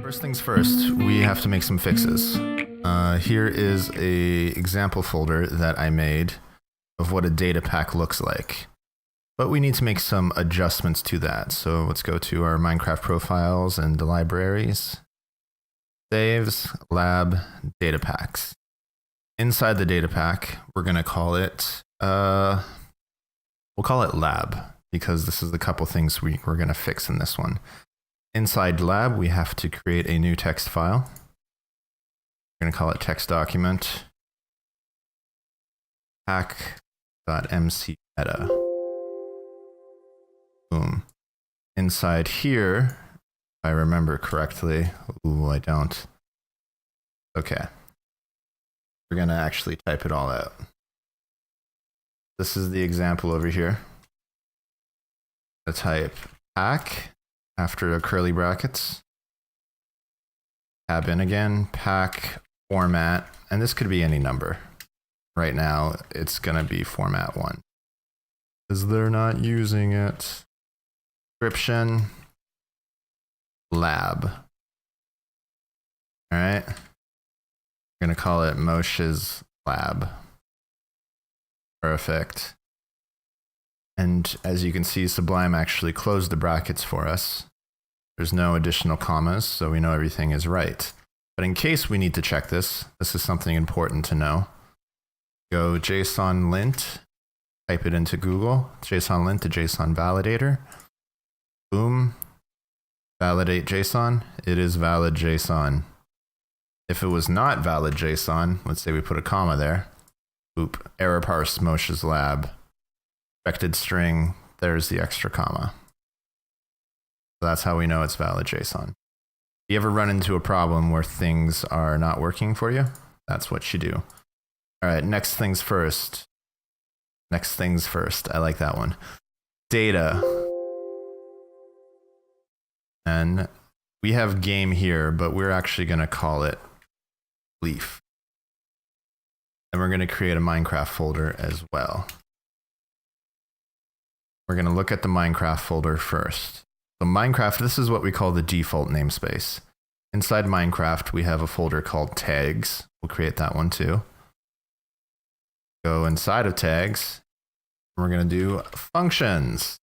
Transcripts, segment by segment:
First things first, we have to make some fixes. Here is a example folder that I made of what a data pack looks like. But we need to make some adjustments to that. So let's go to our Minecraft profiles and the libraries. Saves, lab, data packs. Inside the data pack, we're going to call it, we'll call it lab, because this is the couple things we're going to fix in this one. Inside lab, we have to create a new text file. We're going to call it text document pack.mcmeta. Boom. Inside here, if I remember correctly, ooh, I don't. Okay. We're going to actually type it all out. This is the example over here. I type pack after a curly brackets. Tab in again, pack format, and this could be any number. Right now, it's going to be format 1. Because they're not using it. Description, lab. All right. We're going to call it Moesh's lab. Perfect. And as you can see, Sublime actually closed the brackets for us. There's no additional commas, so we know everything is right. But in case we need to check this, this is something important to know. Go JSON lint, type it into Google, JSON lint to JSON validator. Boom. Validate JSON. It is valid JSON. If it was not valid JSON, let's say we put a comma there. Oop. Error parse Moesh's lab. Expected string. There's the extra comma. So that's how we know it's valid JSON. If you ever run into a problem where things are not working for you, that's what you do. All right. Next things first. Next things first. I like that one. Data. And we have game here, but we're actually going to call it leaf. And we're going to create a Minecraft folder as well. We're going to look at the Minecraft folder first. So Minecraft, this is what we call the default namespace. Inside Minecraft, we have a folder called tags. We'll create that one too. Go inside of tags. We're going to do functions.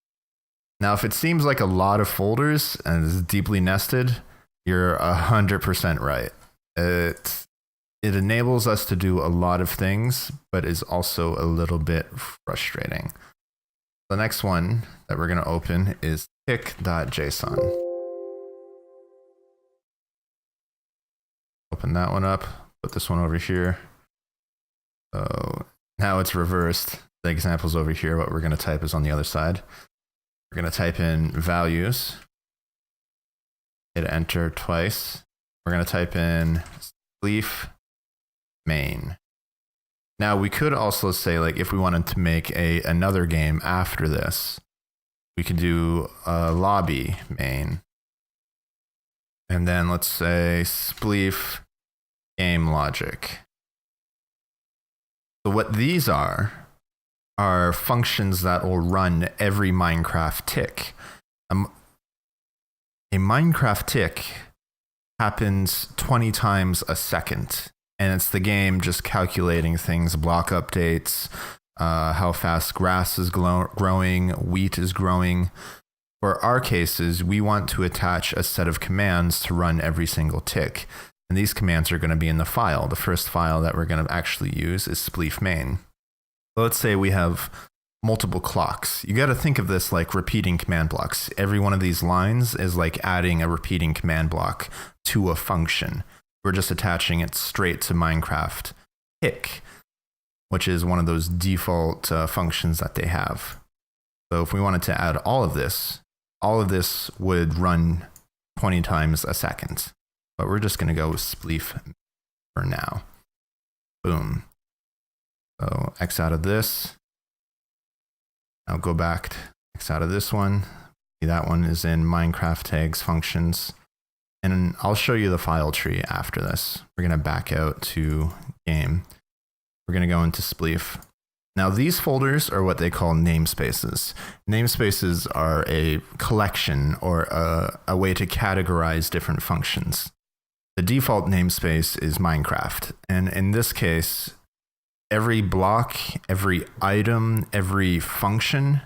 Now, if it seems like a lot of folders and is deeply nested, you're 100% right. It enables us to do a lot of things, but is also a little bit frustrating. The next one that we're going to open is tick.json. Open that one up, put this one over here. So now it's reversed. The example's over here. What we're going to type is on the other side. We're going to type in values, hit enter twice. We're going to type in leaf main. Now we could also say, like, if we wanted to make another game after this, we could do a lobby main. And then let's say spleef game logic. So what these are functions that will run every Minecraft tick. A Minecraft tick happens 20 times a second, and it's the game just calculating things, block updates, how fast grass is growing, wheat is growing. For our cases, we want to attach a set of commands to run every single tick. And these commands are going to be in the file. The first file that we're going to actually use is spleef main. Let's say we have multiple clocks. You got to think of this like repeating command blocks. Every one of these lines is like adding a repeating command block to a function. We're just attaching it straight to Minecraft tick, which is one of those default functions that they have. So if we wanted to add all of this would run 20 times a second. But we're just going to go with spleef for now. Boom. So X out of this. Now go back to X out of this one. That one is in Minecraft tags functions. And I'll show you the file tree after this. We're going to back out to game. We're going to go into spleef. Now, these folders are what they call namespaces. Namespaces are a collection or a way to categorize different functions. The default namespace is Minecraft. And in this case, every block, every item, every function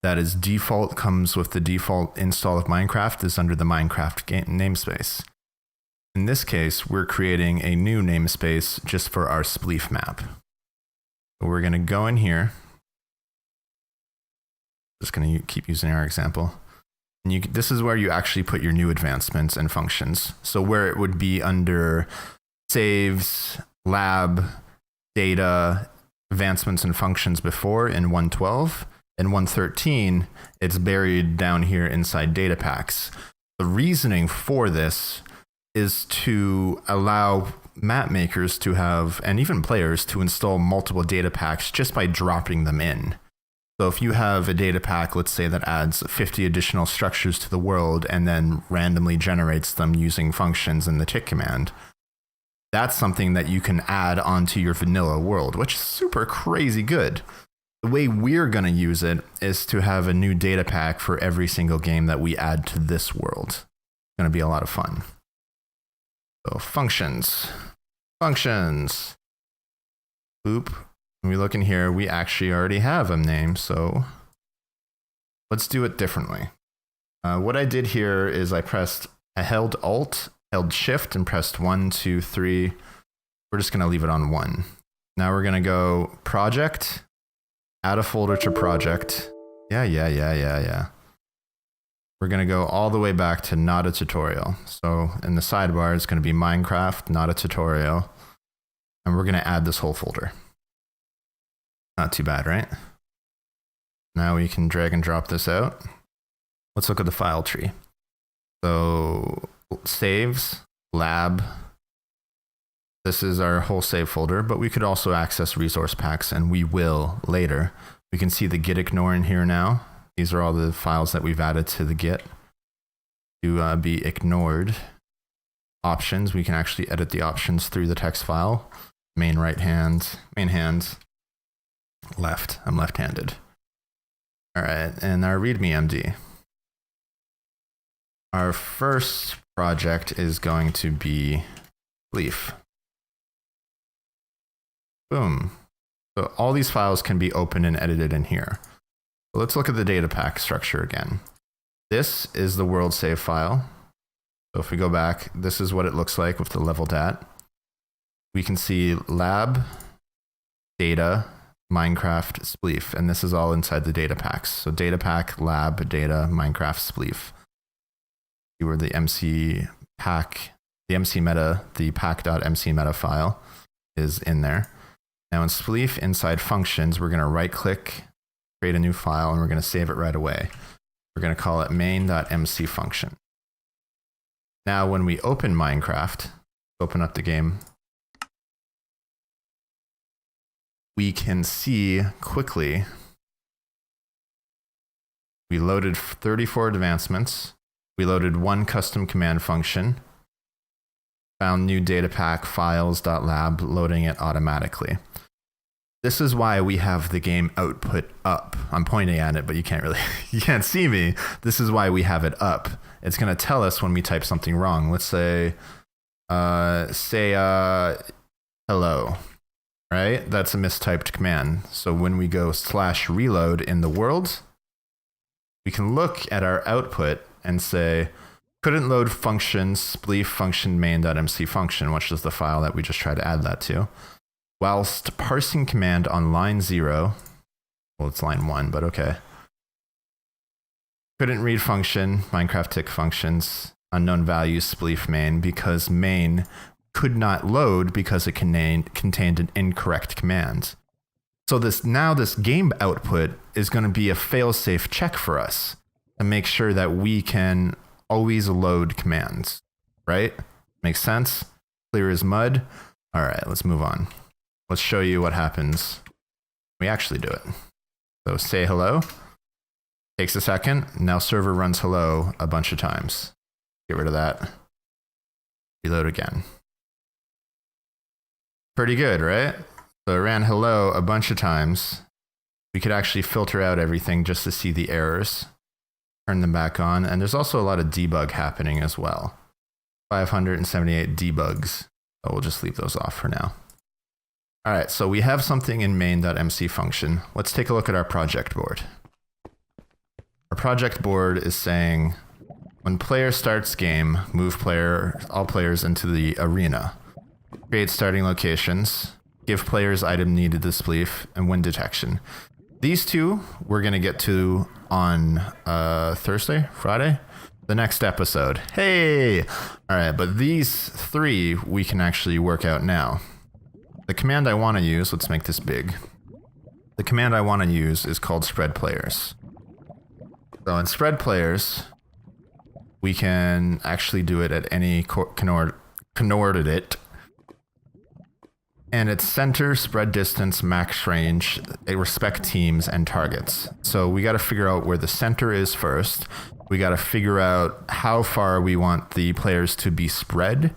that is default comes with the default install of Minecraft is under the Minecraft namespace. In this case, we're creating a new namespace just for our spleef map. So we're going to go in here. Just going to keep using our example. And this is where you actually put your new advancements and functions. So where it would be under saves, lab, data, advancements and functions before in 1.12, in 1.13, it's buried down here inside data packs. The reasoning for this is to allow map makers to have, and even players, to install multiple data packs just by dropping them in. So if you have a data pack, let's say, that adds 50 additional structures to the world and then randomly generates them using functions in the tick command, that's something that you can add onto your vanilla world, which is super crazy good. The way we're going to use it is to have a new data pack for every single game that we add to this world. It's going to be a lot of fun. So functions. Boop. When we look in here, we actually already have a name, so let's do it differently. What I did here is I held Alt, held Shift, and pressed 1, 2, 3. We're just going to leave it on 1. Now we're going to go Project, add a folder to Project. Yeah. We're going to go all the way back to not a tutorial. So in the sidebar, it's going to be Minecraft, not a tutorial. And we're going to add this whole folder. Not too bad, right? Now we can drag and drop this out. Let's look at the file tree. So saves, lab. This is our whole save folder, but we could also access resource packs, and we will later. We can see the git ignore in here now. These are all the files that we've added to the git to be ignored. Options, we can actually edit the options through the text file. Main hand, left. I'm left-handed. All right, and our README MD. Our first project is going to be Leaf. Boom. So all these files can be opened and edited in here. So let's look at the data pack structure again. This is the world save file. So if we go back, this is what it looks like with the level dat. We can see lab, data, Minecraft, spleef, and this is all inside the data packs. So data pack, lab, data, Minecraft, spleef. See where the MC pack, the MC meta, the pack.mc meta file is in there. Now in spleef, inside functions, we're going to right click, create a new file, and we're going to save it right away. We're going to call it main.mc function. Now when we open Minecraft, open up the game, we can see quickly we loaded 34 advancements. We loaded 1 custom command function, found new data pack files.lab, loading it automatically. This is why we have the game output up. I'm pointing at it, but you can't see me. This is why we have it up. It's going to tell us when we type something wrong. Let's say hello, right? That's a mistyped command. So when we go /reload in the world, we can look at our output and say, couldn't load function spleef function main.mc function, which is the file that we just tried to add that to. Whilst parsing command on line 0, well, it's line 1, but okay. Couldn't read function, Minecraft tick functions, unknown values, spleef main, because main could not load because it contained an incorrect command. So this game output is going to be a fail-safe check for us to make sure that we can always load commands, right? Makes sense? Clear as mud? All right, let's move on. Let's show you what happens when we actually do it. So say hello. Takes a second. Now server runs hello a bunch of times. Get rid of that. Reload again. Pretty good, right? So it ran hello a bunch of times. We could actually filter out everything just to see the errors, turn them back on. And there's also a lot of debug happening as well. 578 debugs. So we'll just leave those off for now. All right, so we have something in main.mc function. Let's take a look at our project board. Our project board is saying, when player starts game, move all players into the arena. Create starting locations. Give players item needed to spleef, and win detection. These two we're going to get to on Thursday, Friday, the next episode. Hey! All right, but these three we can actually work out now. The command I want to use, let's make this big. The command I want to use is called spread players. So in spread players, we can actually do it at any coordinate. And it's center, spread distance, max range, they respect teams and targets. So we got to figure out where the center is first. We got to figure out how far we want the players to be spread.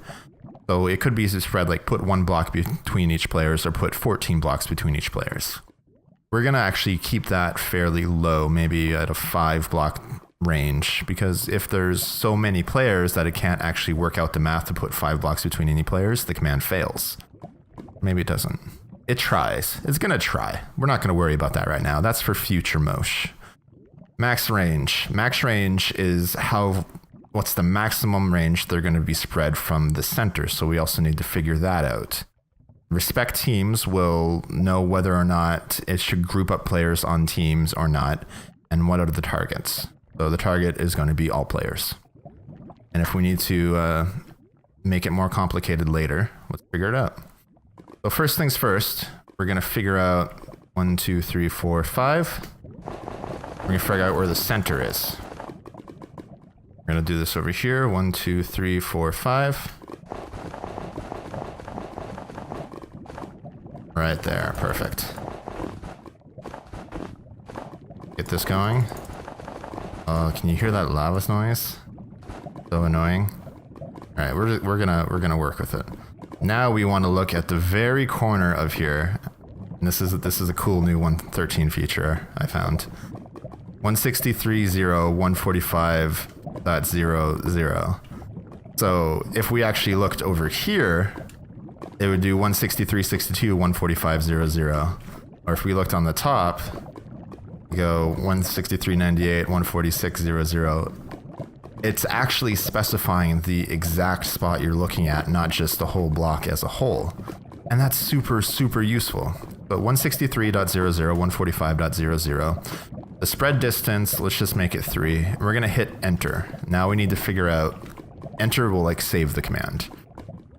So it could be spread like put 1 block between each players or put 14 blocks between each players. We're going to actually keep that fairly low, maybe at a 5 block range, because if there's so many players that it can't actually work out the math to put 5 blocks between any players, the command fails. Maybe it doesn't. It tries. It's going to try. We're not going to worry about that right now. That's for future Moesh. Max range. Max range is what's the maximum range they're going to be spread from the center. So we also need to figure that out. Respect teams will know whether or not it should group up players on teams or not, and what are the targets. So the target is going to be all players. And if we need to make it more complicated later, let's figure it out. So first things first, we're going to figure out 1, 2, 3, 4, 5. We're going to figure out where the center is. We're going to do this over here. 1, 2, 3, 4, 5. Right there, perfect. Get this going. Can you hear that lava noise? So annoying. All right, we're gonna work with it. Now we want to look at the very corner of here. And this is a cool new 113 feature I found. 163.0.145.00. So if we actually looked over here, it would do 163.62.145.00. Or if we looked on the top, go 163.98, 146.00. It's actually specifying the exact spot you're looking at, not just the whole block as a whole. And that's super, super useful. But 163.00, 145.00. The spread distance, let's just make it 3. We're going to hit enter. Now we need to figure out, enter will like save the command.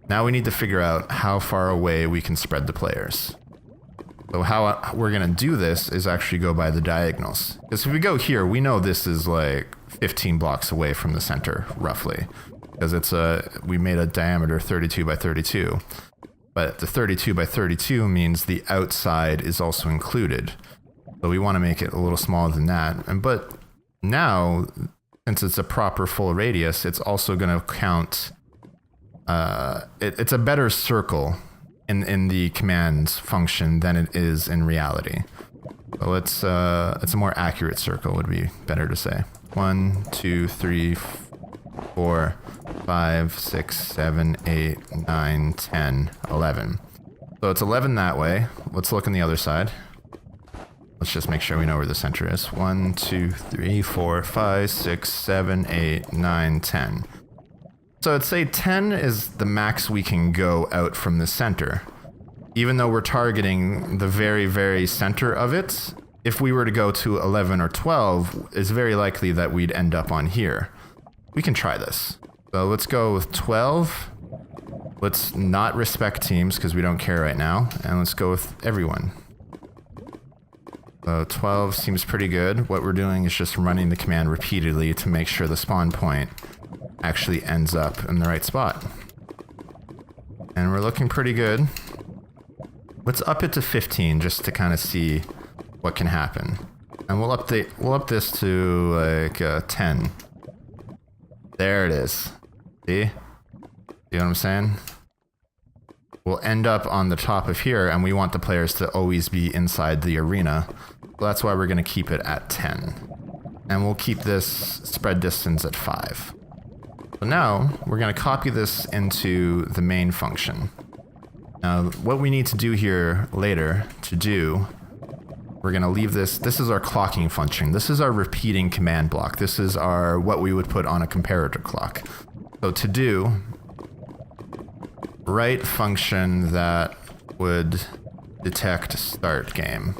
Now we need to figure out how far away we can spread the players. So how we're going to do this is actually go by the diagonals. Because if we go here, we know this is like 15 blocks away from the center, roughly. Because we made a diameter 32 by 32. But the 32 by 32 means the outside is also included. So we want to make it a little smaller than that. But now, since it's a proper full radius, it's also going to count. It's a better circle in the command function than it is in reality. So it's a more accurate circle would be better to say. 1, 2, 3, 4, 5, 6, 7, 8, 9, 10, 11. So it's 11 that way. Let's look on the other side. Let's just make sure we know where the center is. 1, 2, 3, 4, 5, 6, 7, 8, 9, 10. So I'd say 10 is the max we can go out from the center. Even though we're targeting the very, very center of it, if we were to go to 11 or 12, it's very likely that we'd end up on here. We can try this. So let's go with 12. Let's not respect teams because we don't care right now. And let's go with everyone. So 12 seems pretty good. What we're doing is just running the command repeatedly to make sure the spawn point actually ends up in the right spot. And we're looking pretty good. Let's up it to 15 just to kind of see what can happen. And we'll up this to like 10. There it is. See? See what I'm saying? will end up on the top of here, and we want the players to always be inside the arena. So that's why we're going to keep it at 10. And we'll keep this spread distance at 5. So now we're going to copy this into the main function. Now, what we need to do here later we're going to leave this. This is our clocking function. This is our repeating command block. This is what we would put on a comparator clock. So to do, write function that would detect start game.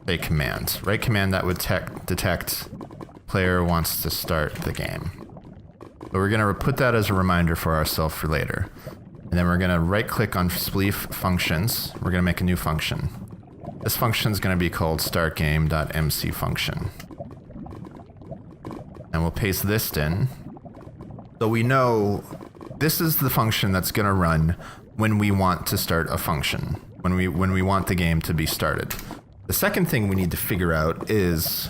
Say command. Write command that would detect player wants to start the game. So we're going to put that as a reminder for ourselves for later. And then we're going to right click on spleef functions. We're going to make a new function. This function is going to be called startGame.mc function. And we'll paste this in. So we know this is the function that's going to run when we want to start a function, when we want the game to be started. The second thing we need to figure out is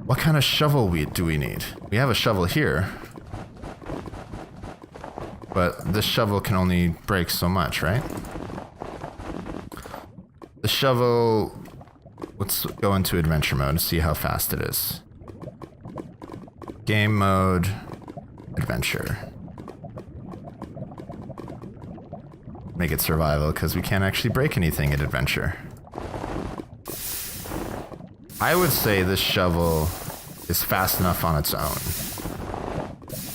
what kind of shovel do we need? We have a shovel here, but this shovel can only break so much, right? The shovel, let's go into adventure mode and see how fast it is. Game mode, adventure. Make it survival because we can't actually break anything at adventure. I would say this shovel is fast enough on its own.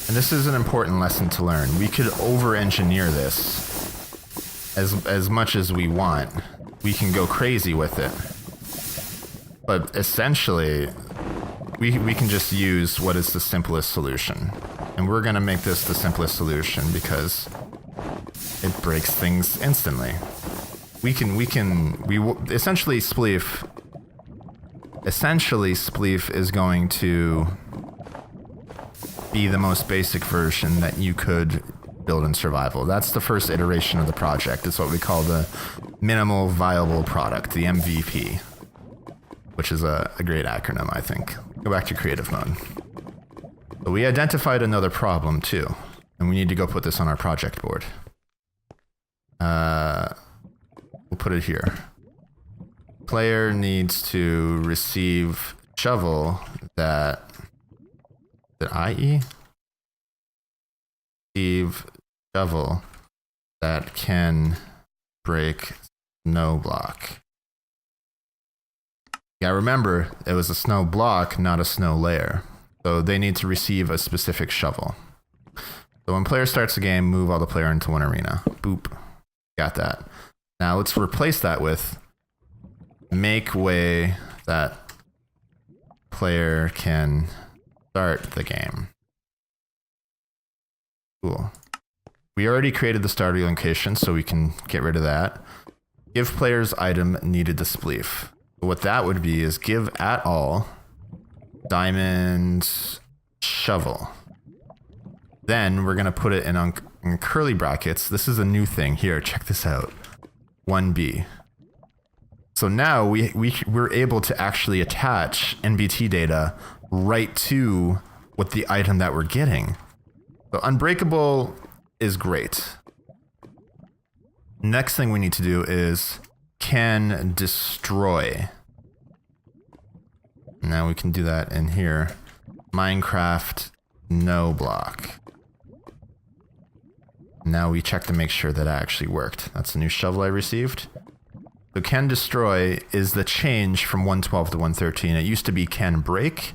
And this is an important lesson to learn. We could over-engineer this as much as we want. We can go crazy with it. But essentially, we can just use what is the simplest solution. And we're going to make this the simplest solution because it breaks things instantly. Essentially Spleef is going to be the most basic version that you could build in survival. That's the first iteration of the project. It's what we call the minimal viable product, the MVP, which is a great acronym, I think. Go back to creative mode. But we identified another problem too, and we need to go put this on our project board. We'll put it here. Player needs to receive shovel that receive shovel that can break snow block. Yeah, remember, it was a snow block, not a snow layer. So they need to receive a specific shovel. So when player starts the game, move all the player into one arena. Boop. Got that. Now let's replace that with make way that player can start the game. Cool. We already created the starting location, so we can get rid of that. Give players item needed to spleef. What that would be is give at all diamond shovel. Then we're going to put it in curly brackets. This is a new thing. Here, check this out. 1B. So now we're able to actually attach NBT data right to what the item that we're getting. So unbreakable is great. Next thing we need to do is can destroy. Now we can do that in here. Minecraft no block. Now we check to make sure that actually worked. That's a new shovel I received. So can destroy is the change from 112 to 113. It used to be can break,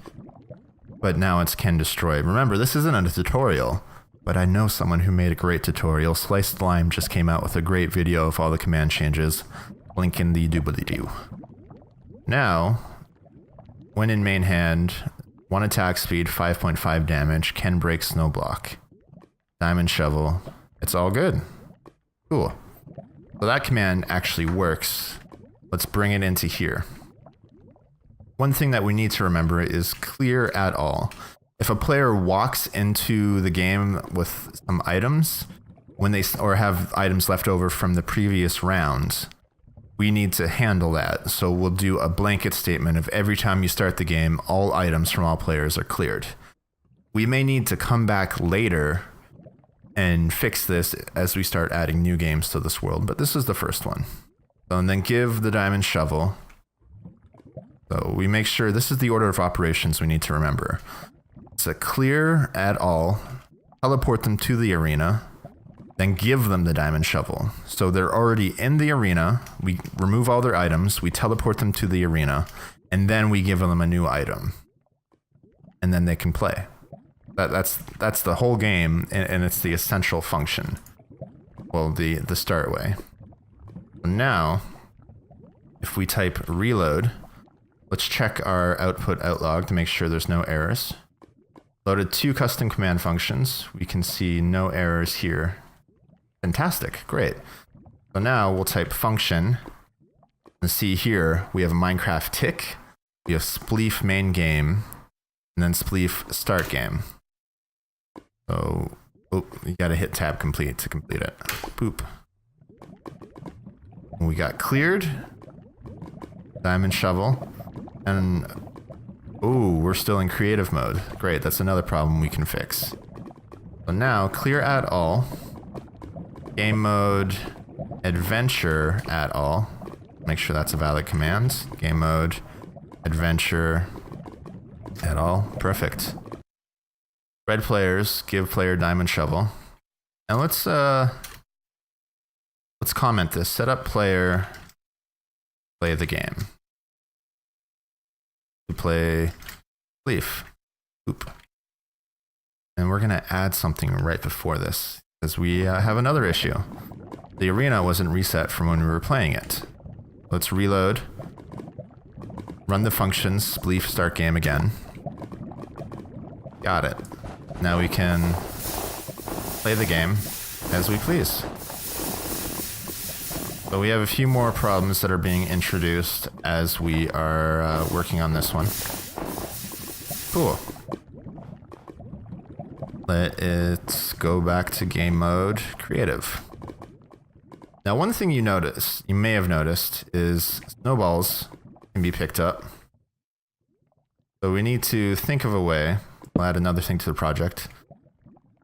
but now it's can destroy. Remember, this isn't a tutorial, but I know someone who made a great tutorial. Sliced Lime just came out with a great video of all the command changes. Link in the doobly-doo. Now, when in main hand, 1 attack speed, 5.5 damage, can break snow block. Diamond shovel. It's all good. Cool. So that command actually works. Let's bring it into here. One thing that we need to remember is clear at all. If a player walks into the game with some items, or have items left over from the previous round, we need to handle that. So we'll do a blanket statement of every time you start the game, all items from all players are cleared. We may need to come back later and fix this as we start adding new games to this world, but this is the first one. So, and then give the diamond shovel. So we make sure this is the order of operations we need to remember. It's a clear at all, teleport them to the arena, then give them the diamond shovel. So they're already in the arena, we remove all their items, we teleport them to the arena, and then we give them a new item. And then they can play. That's the whole game, and it's the essential function. Well, the start way. Now, if we type reload, let's check our output outlog to make sure there's no errors. Loaded 2 custom command functions. We can see no errors here. Fantastic, great. So now we'll type function and see here we have a Minecraft tick, we have spleef main game, and then spleef start game. So, you gotta hit tab complete to complete it. Boop. We got cleared, diamond shovel, and we're still in creative mode. Great, that's another problem we can fix. So now, clear at all, game mode, adventure at all. Make sure that's a valid command. Game mode, adventure at all. Perfect. Red players, give player diamond shovel. And let's comment this. Set up player, play the game. To play Leaf. Oop. And we're gonna add something right before this, because we have another issue. The arena wasn't reset from when we were playing it. Let's reload. Run the functions, spleef start game again. Got it. Now we can play the game as we please. But we have a few more problems that are being introduced as we are working on this one. Cool. Let's go back to game mode, creative. Now, one thing you may have noticed, is snowballs can be picked up. So we need to think of a way. We'll add another thing to the project.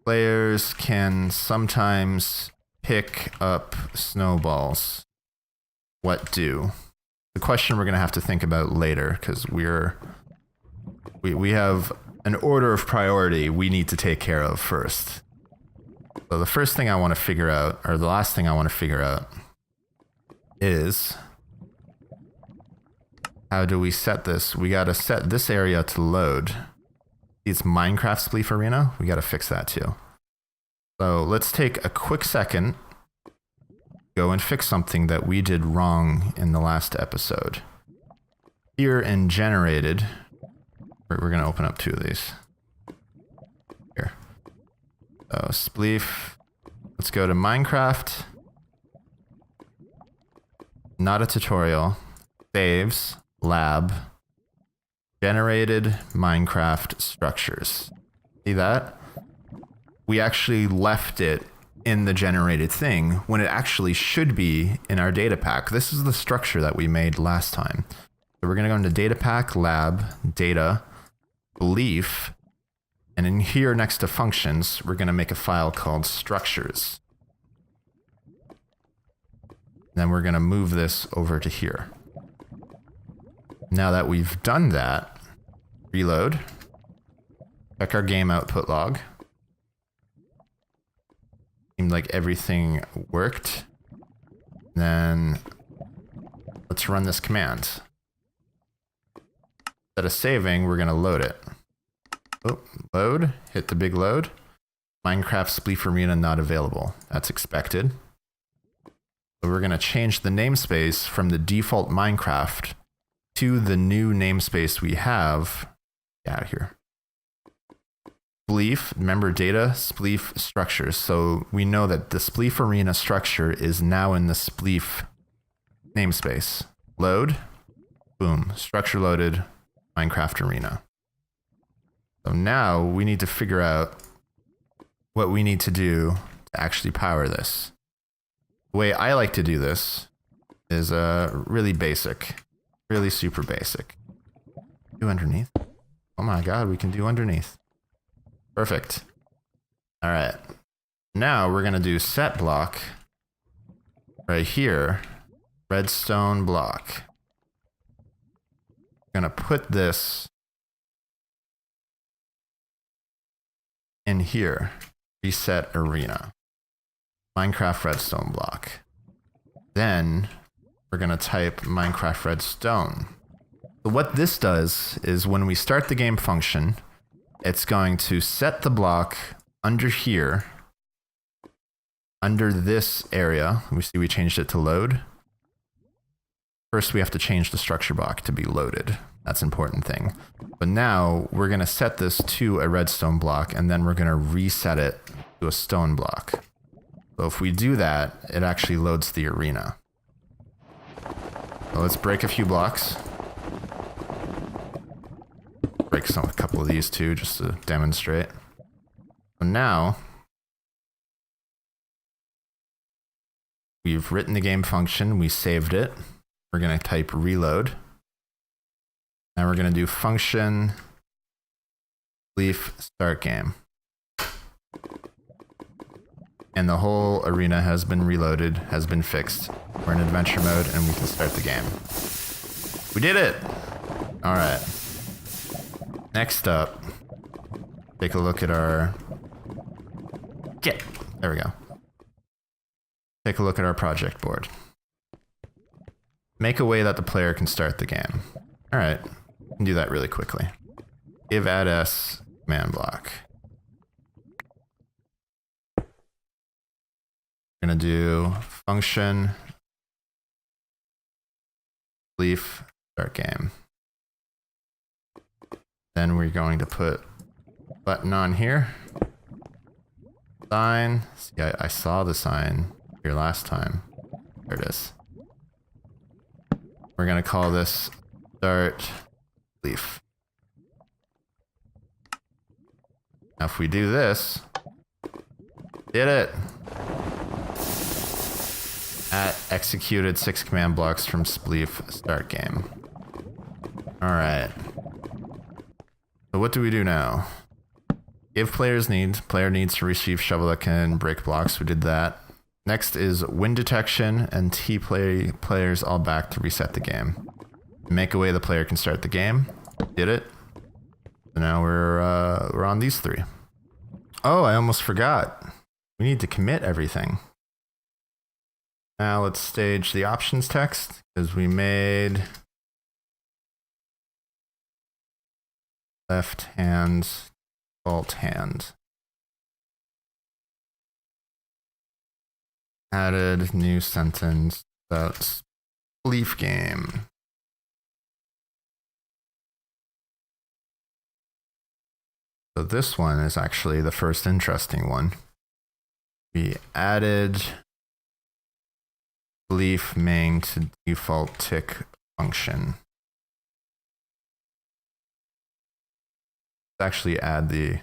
Players can sometimes pick up snowballs. What do? The question we're going to have to think about later, because we have an order of priority we need to take care of first. So the first thing I want to figure out, or the last thing I want to figure out, is how do we set this? We got to set this area to load. It's Minecraft Spleef Arena. We got to fix that too. So let's take a quick second, go and fix something that we did wrong in the last episode. Here in generated, we're going to open up 2 of these. Here. So spleef, let's go to Minecraft, not a tutorial, saves, lab, generated Minecraft structures. See that? We actually left it in the generated thing when it actually should be in our data pack. This is the structure that we made last time. So we're going to go into data pack, lab, data, belief, and in here next to functions, we're going to make a file called structures. Then we're going to move this over to here. Now that we've done that, reload, check our game output log. Seemed like everything worked. Then let's run this command. Instead of saving, we're going to load it. Oh, load, hit the big load. Minecraft Spleef Arena not available. That's expected. So we're going to change the namespace from the default Minecraft to the new namespace we have. Get out of here. Spleef, remember data, spleef structures. So we know that the Spleef Arena structure is now in the spleef namespace. Load, boom, structure loaded, Minecraft Arena. So now we need to figure out what we need to do to actually power this. The way I like to do this is really basic, really super basic. Do underneath. Oh my God, we can do underneath. Perfect. All right. Now we're gonna do set block right here, redstone block. We're gonna put this in here, reset arena, Minecraft redstone block. Then we're gonna type Minecraft redstone. So what this does is when we start the game function, it's going to set the block under here, under this area. We see we changed it to load. First, we have to change the structure block to be loaded. That's an important thing. But now we're going to set this to a redstone block, and then we're going to reset it to a stone block. So if we do that, it actually loads the arena. So let's break a few blocks. Break a couple of these too, just to demonstrate. So now we've written the game function, we saved it. We're going to type reload. Now we're going to do function leaf start game. And the whole arena has been reloaded, has been fixed. We're in adventure mode and we can start the game. We did it! All right. Next up, take a look at our... There we go. Take a look at our project board. Make a way that the player can start the game. All right, we can do that really quickly. Give add s command block. We're gonna do function leaf start game. Then we're going to put button on here. Sign. See, I saw the sign here last time. There it is. We're going to call this start leaf. Now if we do this, did it. At executed 6 command blocks from spleef start game. All right. So what do we do now? Give players needs. Player needs to receive shovel that can break blocks. We did that. Next is wind detection and players all back to reset the game. Make a way the player can start the game. Did it. So now we're on these 3. Oh, I almost forgot. We need to commit everything. Now let's stage the options text because we made left hand, alt hand. Added new sentence about leaf game. So this one is actually the first interesting one. We added leaf main to default tick function. Let's actually add the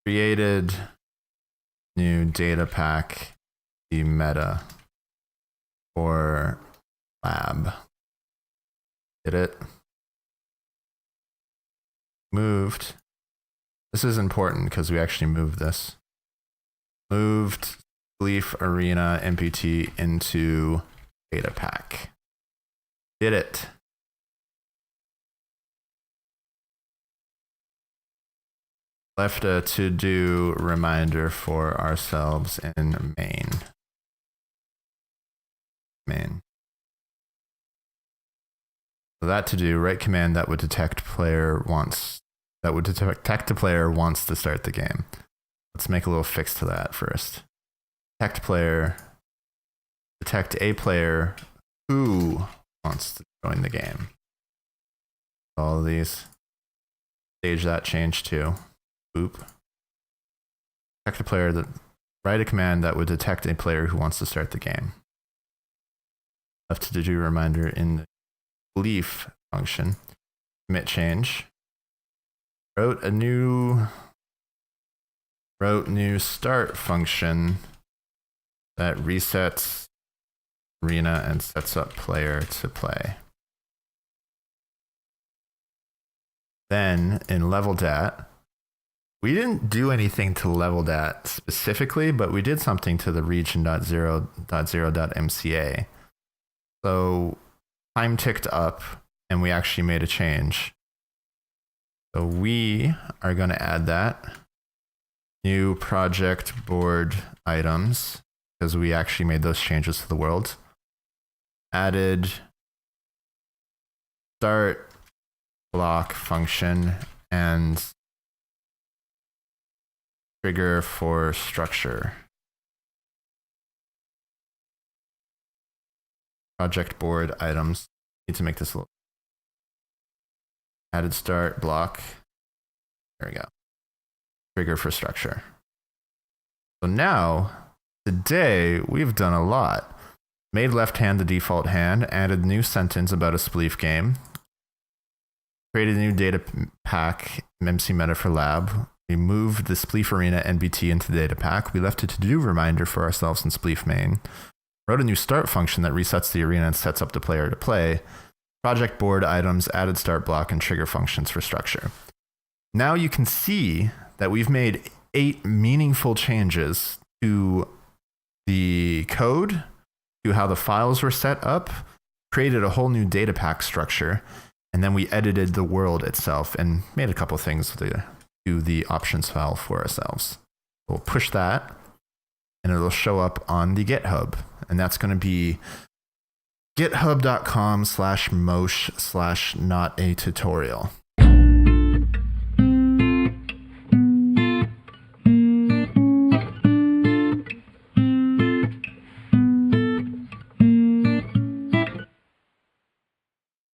created new data pack, the meta for lab. Did it? Moved. This is important because we actually moved this. Moved Leaf Arena MPT into data pack. Did it. Left a to-do reminder for ourselves in main. So that to do, write command that would detect a player wants to start the game. Let's make a little fix to that first. Detect a player who wants to join the game. All of these. Stage that change too. Boop. Detect a player that write a command that would detect a player who wants to start the game. Left to do reminder in the leaf function. Commit change. Wrote new start function that resets arena and sets up player to play. Then in level dat, We didn't do anything to level that specifically, but we did something to the region.0.0.mca. So time ticked up and we actually made a change. So we are going to add that. New project board items, because we actually made those changes to the world. Added start block function and trigger for structure. Project board items. Need to make this a little. Added start block. There we go. Trigger for structure. So now, today, we've done a lot. Made left hand the default hand, added new sentence about a spleef game, created a new data pack, MC Meta for lab. We moved the spleef arena NBT into the data pack. We left a to-do reminder for ourselves in spleef main. Wrote a new start function that resets the arena and sets up the player to play. Project board items, added start block, and trigger functions for structure. Now you can see that we've made 8 meaningful changes to the code, to how the files were set up, created a whole new data pack structure, and then we edited the world itself and made a couple things to the options file for ourselves. We'll push that, and it'll show up on the GitHub, and that's going to be github.com/moesh/not a tutorial.